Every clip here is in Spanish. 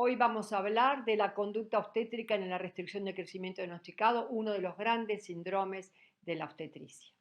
Hoy vamos a hablar de la conducta obstétrica en la restricción de crecimiento diagnosticado, uno de los grandes síndromes de la obstetricia.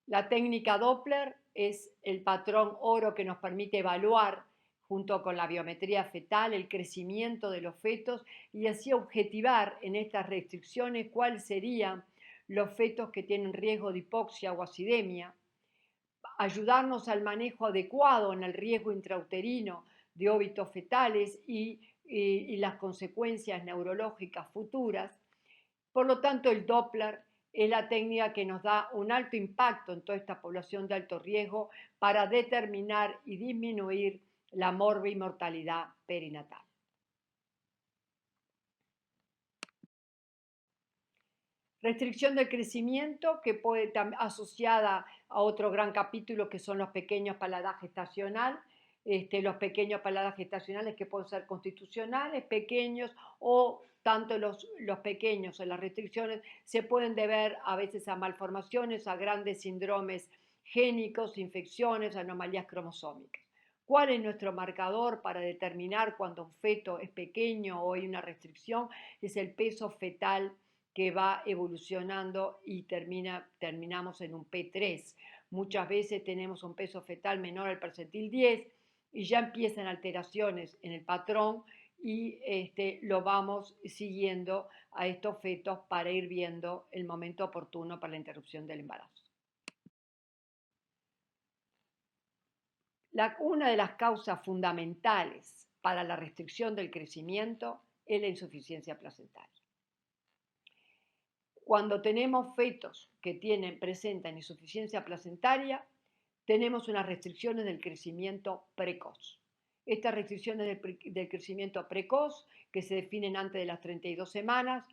La técnica Doppler es el patrón oro que nos permite evaluar, junto con la biometría fetal, el crecimiento de los fetos y así objetivar en estas restricciones cuáles serían los fetos que tienen riesgo de hipoxia o acidemia, ayudarnos al manejo adecuado en el riesgo intrauterino de óbitos fetales y las consecuencias neurológicas futuras. Por lo tanto, el Doppler es la técnica que nos da un alto impacto en toda esta población de alto riesgo para determinar y disminuir la morbimortalidad perinatal. Restricción del crecimiento que puede estar asociada a otro gran capítulo que son los pequeños paladar gestacional. Los pequeños paladar gestacionales que pueden ser constitucionales, pequeños o tanto los pequeños en las restricciones se pueden deber a veces a malformaciones, a grandes síndromes génicos, infecciones, anomalías cromosómicas. ¿Cuál es nuestro marcador para determinar cuando un feto es pequeño o hay una restricción? Es el peso fetal que va evolucionando y terminamos en un P3. Muchas veces tenemos un peso fetal menor al percentil 10 y ya empiezan alteraciones en el patrón y lo vamos siguiendo a estos fetos para ir viendo el momento oportuno para la interrupción del embarazo. Una de las causas fundamentales para la restricción del crecimiento es la insuficiencia placentaria. Cuando tenemos fetos que presentan insuficiencia placentaria, tenemos unas restricciones del crecimiento precoz. Estas restricciones del crecimiento precoz, que se definen antes de las 32 semanas,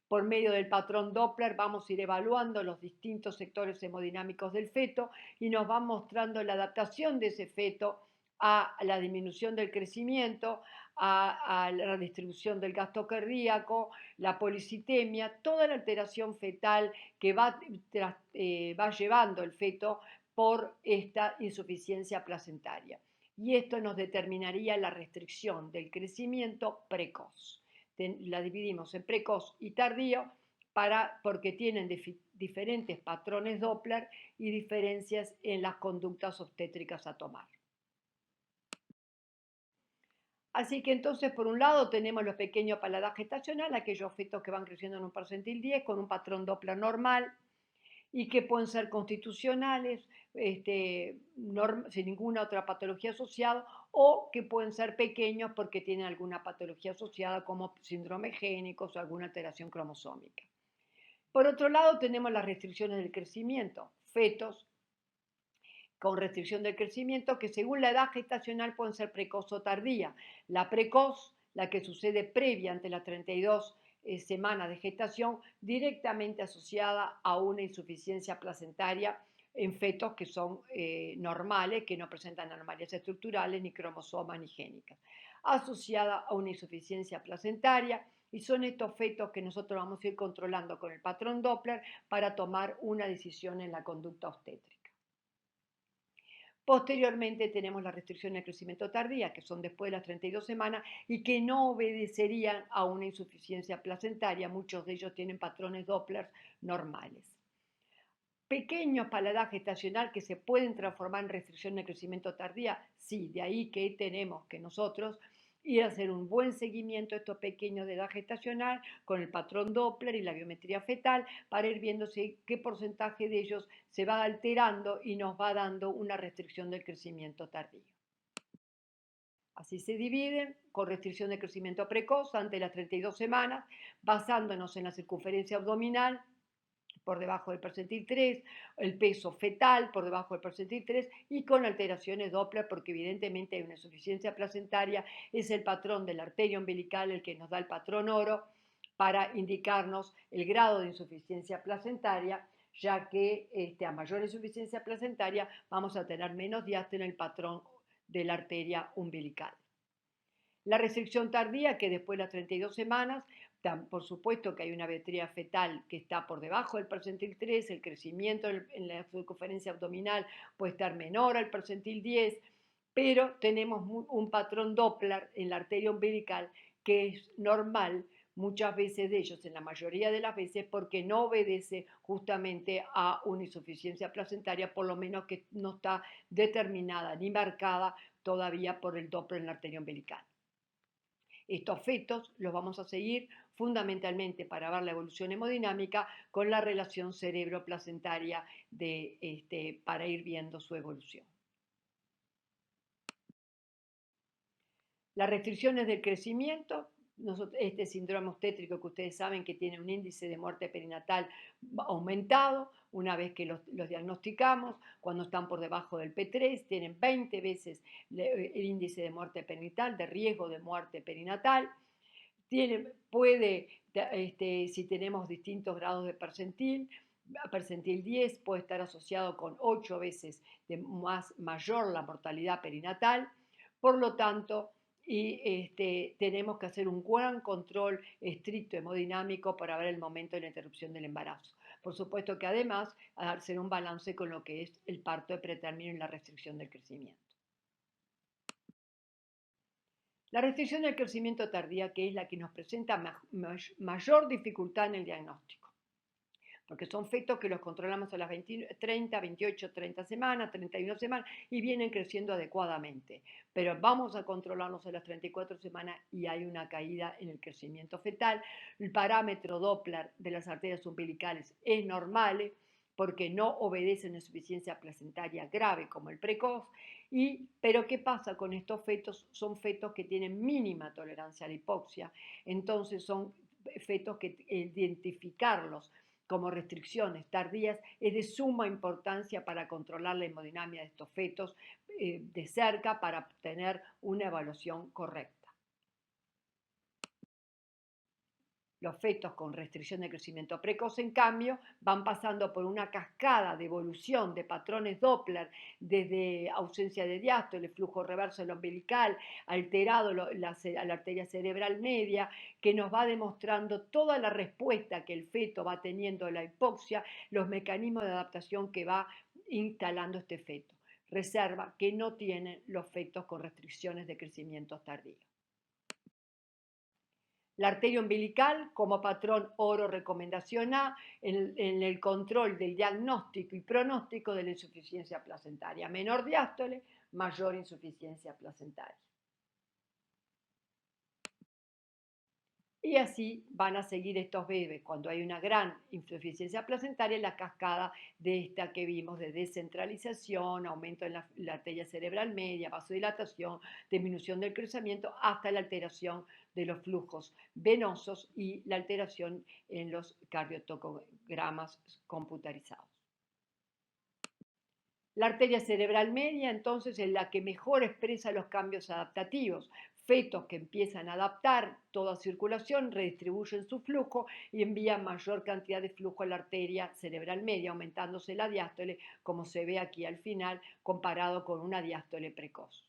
por medio del patrón Doppler vamos a ir evaluando los distintos sectores hemodinámicos del feto y nos va mostrando la adaptación de ese feto a la disminución del crecimiento, a la distribución del gasto cardíaco, la policitemia, toda la alteración fetal que va llevando el feto por esta insuficiencia placentaria. Y esto nos determinaría la restricción del crecimiento precoz. La dividimos en precoz y tardío porque tienen diferentes patrones Doppler y diferencias en las conductas obstétricas a tomar. Así que entonces, por un lado, tenemos los pequeños paladar gestacional, aquellos fetos que van creciendo en un percentil 10 con un patrón Doppler normal y que pueden ser constitucionales, sin ninguna otra patología asociada, o que pueden ser pequeños porque tienen alguna patología asociada como síndrome génicos o alguna alteración cromosómica. Por otro lado, tenemos las restricciones del crecimiento, fetos con restricción del crecimiento que según la edad gestacional pueden ser precoz o tardía. La precoz, la que sucede previa ante las 32 semanas de gestación, directamente asociada a una insuficiencia placentaria en fetos que son normales, que no presentan anomalías estructurales, ni cromosomas, ni génicas, asociada a una insuficiencia placentaria, y son estos fetos que nosotros vamos a ir controlando con el patrón Doppler para tomar una decisión en la conducta obstétrica. Posteriormente tenemos las restricciones de crecimiento tardía, que son después de las 32 semanas y que no obedecerían a una insuficiencia placentaria. Muchos de ellos tienen patrones Doppler normales. Pequeños paladar gestacional que se pueden transformar en restricción de crecimiento tardía, sí, de ahí que tenemos que nosotros ir a hacer un buen seguimiento de estos pequeños de edad gestacional con el patrón Doppler y la biometría fetal para ir viendo qué porcentaje de ellos se va alterando y nos va dando una restricción del crecimiento tardío. Así se dividen con restricción de crecimiento precoz ante las 32 semanas, basándonos en la circunferencia abdominal por debajo del percentil 3, el peso fetal por debajo del percentil 3 y con alteraciones Doppler porque evidentemente hay una insuficiencia placentaria, es el patrón de la arteria umbilical el que nos da el patrón oro para indicarnos el grado de insuficiencia placentaria, ya que a mayor insuficiencia placentaria vamos a tener menos diástole en el patrón de la arteria umbilical. La restricción tardía, que después de las 32 semanas, por supuesto que hay una biometría fetal que está por debajo del percentil 3, el crecimiento en la circunferencia abdominal puede estar menor al percentil 10, pero tenemos un patrón Doppler en la arteria umbilical que es normal muchas veces de ellos, en la mayoría de las veces, porque no obedece justamente a una insuficiencia placentaria, por lo menos que no está determinada ni marcada todavía por el Doppler en la arteria umbilical. Estos fetos los vamos a seguir fundamentalmente para ver la evolución hemodinámica con la relación cerebro-placentaria para ir viendo su evolución. Las restricciones del crecimiento, este síndrome obstétrico que ustedes saben que tiene un índice de muerte perinatal aumentado, una vez que los diagnosticamos, cuando están por debajo del P3, tienen 20 veces el índice de muerte perinatal, de riesgo de muerte perinatal. Si tenemos distintos grados de percentil 10 puede estar asociado con 8 veces mayor la mortalidad perinatal. Por lo tanto, tenemos que hacer un gran control estricto hemodinámico para ver el momento de la interrupción del embarazo. Por supuesto que además hacer un balance con lo que es el parto de pretérmino y la restricción del crecimiento. La restricción del crecimiento tardía, que es la que nos presenta mayor dificultad en el diagnóstico, porque son fetos que los controlamos a las 30, 28, 30 semanas, 31 semanas y vienen creciendo adecuadamente. Pero vamos a controlarlos a las 34 semanas y hay una caída en el crecimiento fetal. El parámetro Doppler de las arterias umbilicales es normal porque no obedecen a insuficiencia placentaria grave como el precoz. Pero ¿qué pasa con estos fetos? Son fetos que tienen mínima tolerancia a la hipoxia, entonces son fetos que identificarlos como restricciones tardías es de suma importancia para controlar la hemodinamia de estos fetos de cerca para obtener una evaluación correcta. Los fetos con restricción de crecimiento precoz, en cambio, van pasando por una cascada de evolución de patrones Doppler, desde ausencia de diástole, flujo reverso del umbilical, alterado la arteria cerebral media, que nos va demostrando toda la respuesta que el feto va teniendo a la hipoxia, los mecanismos de adaptación que va instalando este feto. Reserva que no tienen los fetos con restricciones de crecimiento tardío. La arteria umbilical como patrón oro recomendación A en el control del diagnóstico y pronóstico de la insuficiencia placentaria. Menor diástole, mayor insuficiencia placentaria. Y así van a seguir estos bebés cuando hay una gran insuficiencia placentaria, la cascada de esta que vimos de descentralización, aumento en la arteria cerebral media, vasodilatación, disminución del crecimiento, hasta la alteración de los flujos venosos y la alteración en los cardiotocogramas computarizados. La arteria cerebral media entonces es la que mejor expresa los cambios adaptativos. Fetos que empiezan a adaptar toda circulación, redistribuyen su flujo y envían mayor cantidad de flujo a la arteria cerebral media, aumentándose la diástole, como se ve aquí al final, comparado con una diástole precoz.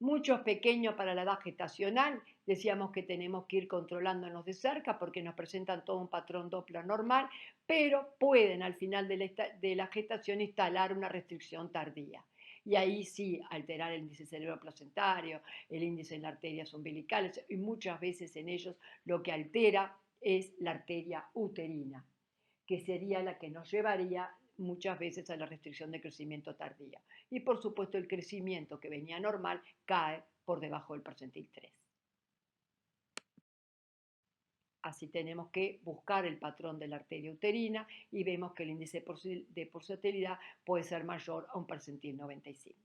Muchos pequeños para la edad gestacional, decíamos que tenemos que ir controlándonos de cerca porque nos presentan todo un patrón Doppler normal, pero pueden al final de la gestación instalar una restricción tardía. Y ahí sí alterar el índice cerebroplacentario, el índice en las arterias umbilicales, y muchas veces en ellos lo que altera es la arteria uterina, que sería la que nos llevaría muchas veces a la restricción de crecimiento tardía. Y por supuesto el crecimiento que venía normal cae por debajo del percentil 3. Así tenemos que buscar el patrón de la arteria uterina y vemos que el índice de pulsatilidad puede ser mayor a un percentil 95.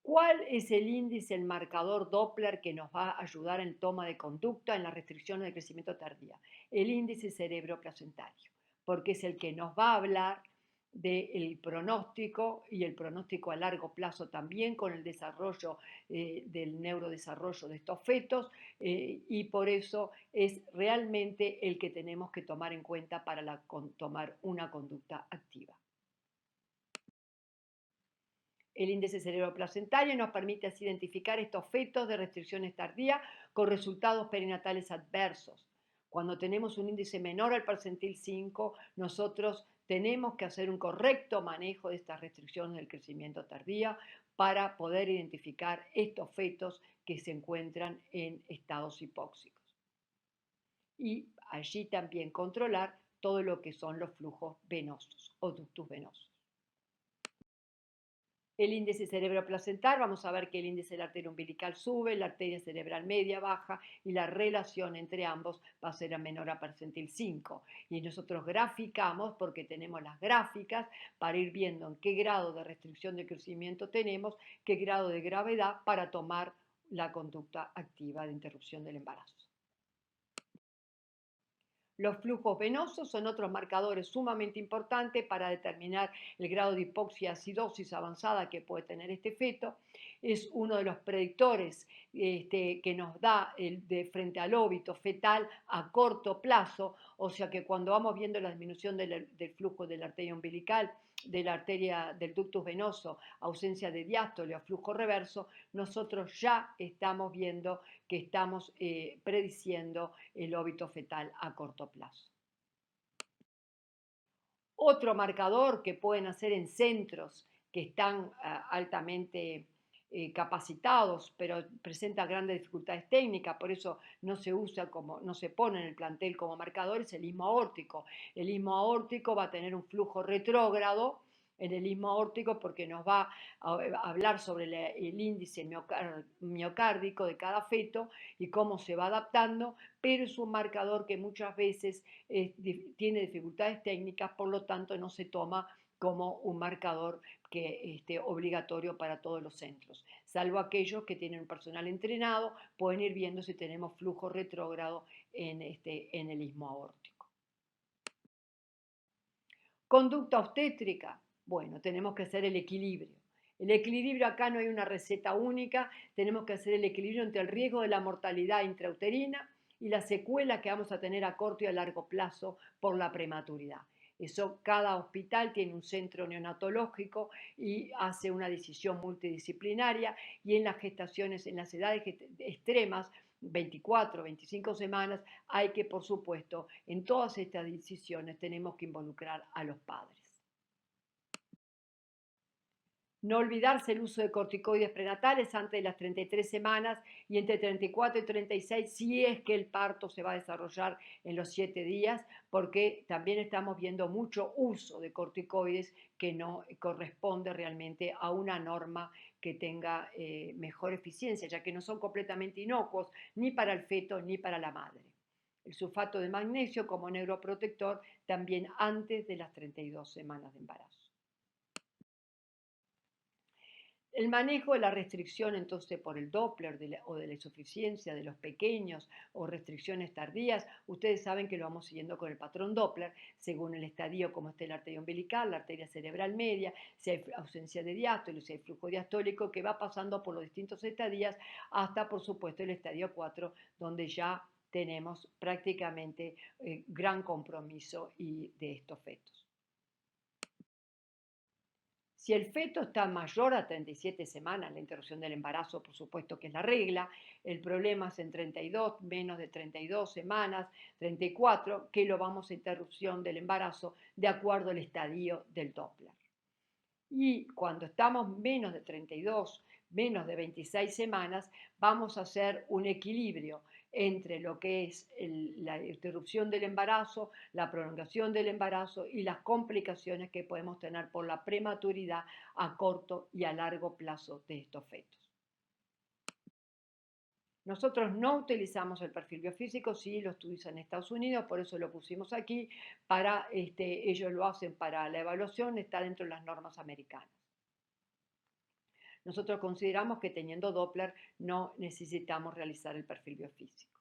¿Cuál es el índice, el marcador Doppler que nos va a ayudar en toma de conducta en la restricción de crecimiento tardía? El índice cerebroplacentario, porque es el que nos va a hablar del pronóstico y el pronóstico a largo plazo también con el desarrollo del neurodesarrollo de estos fetos y por eso es realmente el que tenemos que tomar en cuenta para tomar una conducta activa. El índice cerebroplacentario nos permite así identificar estos fetos de restricciones tardías con resultados perinatales adversos. Cuando tenemos un índice menor al percentil 5, nosotros Tenemos que hacer un correcto manejo de estas restricciones del crecimiento tardío para poder identificar estos fetos que se encuentran en estados hipóxicos. Y allí también controlar todo lo que son los flujos venosos o ductus venosos. El índice cerebroplacentar, vamos a ver que el índice de la arteria umbilical sube, la arteria cerebral media baja y la relación entre ambos va a ser a menor a percentil 5. Y nosotros graficamos, porque tenemos las gráficas, para ir viendo en qué grado de restricción de crecimiento tenemos, qué grado de gravedad para tomar la conducta activa de interrupción del embarazo. Los flujos venosos son otros marcadores sumamente importantes para determinar el grado de hipoxia acidosis avanzada que puede tener este feto. Es uno de los predictores que nos da frente al óbito fetal a corto plazo, o sea que cuando vamos viendo la disminución del flujo de la arteria umbilical, de la arteria del ductus venoso, ausencia de diástole o flujo reverso, nosotros ya estamos viendo que estamos prediciendo el óbito fetal a corto plazo. Otro marcador que pueden hacer en centros que están altamente capacitados, pero presenta grandes dificultades técnicas, por eso no se usa no se pone en el plantel como marcador, es el istmo aórtico. El istmo aórtico va a tener un flujo retrógrado en el istmo aórtico porque nos va a hablar sobre el índice miocárdico de cada feto y cómo se va adaptando, pero es un marcador que muchas veces tiene dificultades técnicas, por lo tanto no se toma como un marcador obligatorio para todos los centros, salvo aquellos que tienen un personal entrenado, pueden ir viendo si tenemos flujo retrógrado en el istmo aórtico. Conducta obstétrica, bueno, tenemos que hacer el equilibrio. El equilibrio acá no hay una receta única, tenemos que hacer el equilibrio entre el riesgo de la mortalidad intrauterina y la secuela que vamos a tener a corto y a largo plazo por la prematuridad. Eso, cada hospital tiene un centro neonatológico y hace una decisión multidisciplinaria, y en las gestaciones, en las edades extremas, 24, 25 semanas, hay que, por supuesto, en todas estas decisiones tenemos que involucrar a los padres. No olvidarse el uso de corticoides prenatales antes de las 33 semanas y entre 34 y 36 si es que el parto se va a desarrollar en los 7 días, porque también estamos viendo mucho uso de corticoides que no corresponde realmente a una norma que tenga mejor eficiencia, ya que no son completamente inocuos ni para el feto ni para la madre. El sulfato de magnesio como neuroprotector también antes de las 32 semanas de embarazo. El manejo de la restricción entonces por el Doppler o de la insuficiencia de los pequeños o restricciones tardías, ustedes saben que lo vamos siguiendo con el patrón Doppler, según el estadio como esté la arteria umbilical, la arteria cerebral media, si hay ausencia de diástole, si hay flujo diastólico, que va pasando por los distintos estadios hasta, por supuesto, el estadio 4, donde ya tenemos prácticamente gran compromiso de estos fetos. Si el feto está mayor a 37 semanas, la interrupción del embarazo, por supuesto que es la regla, el problema es en 32, menos de 32 semanas, 34, que lo vamos a interrupción del embarazo de acuerdo al estadio del Doppler. Y cuando estamos menos de 32, menos de 26 semanas, vamos a hacer un equilibrio entre lo que es la interrupción del embarazo, la prolongación del embarazo y las complicaciones que podemos tener por la prematuridad a corto y a largo plazo de estos fetos. Nosotros no utilizamos el perfil biofísico, sí lo utilizan en Estados Unidos, por eso lo pusimos aquí, ellos lo hacen para la evaluación, está dentro de las normas americanas. Nosotros consideramos que teniendo Doppler no necesitamos realizar el perfil biofísico.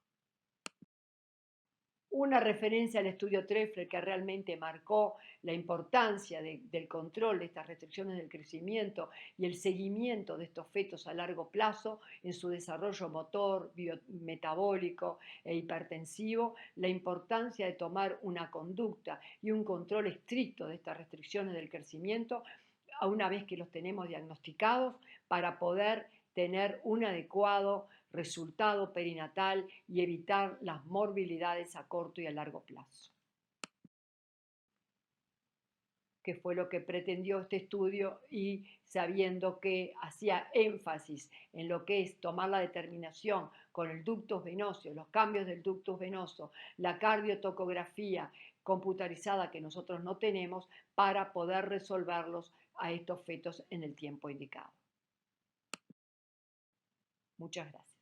Una referencia al estudio Treffler que realmente marcó la importancia del control de estas restricciones del crecimiento y el seguimiento de estos fetos a largo plazo en su desarrollo motor, metabólico e hipertensivo, la importancia de tomar una conducta y un control estricto de estas restricciones del crecimiento a una vez que los tenemos diagnosticados para poder tener un adecuado resultado perinatal y evitar las morbilidades a corto y a largo plazo. que fue lo que pretendió este estudio, y sabiendo que hacía énfasis en lo que es tomar la determinación con el ductus venoso, los cambios del ductus venoso, la cardiotocografía computarizada que nosotros no tenemos, para poder resolverlos a estos fetos en el tiempo indicado. Muchas gracias.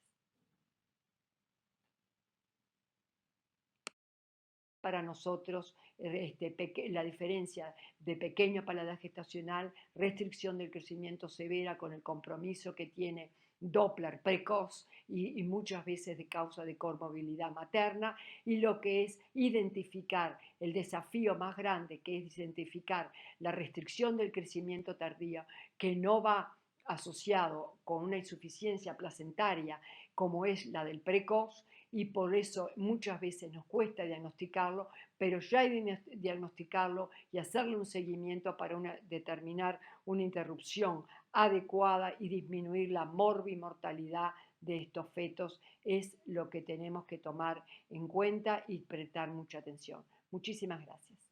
Para nosotros la diferencia de pequeño paladar gestacional, restricción del crecimiento severa con el compromiso que tiene Doppler precoz y muchas veces de causa de comorbilidad materna, y lo que es identificar el desafío más grande, que es identificar la restricción del crecimiento tardío, que no va asociado con una insuficiencia placentaria como es la del precoz, y por eso muchas veces nos cuesta diagnosticarlo, pero ya diagnosticarlo y hacerle un seguimiento para determinar una interrupción adecuada y disminuir la morbimortalidad de estos fetos es lo que tenemos que tomar en cuenta y prestar mucha atención. Muchísimas gracias.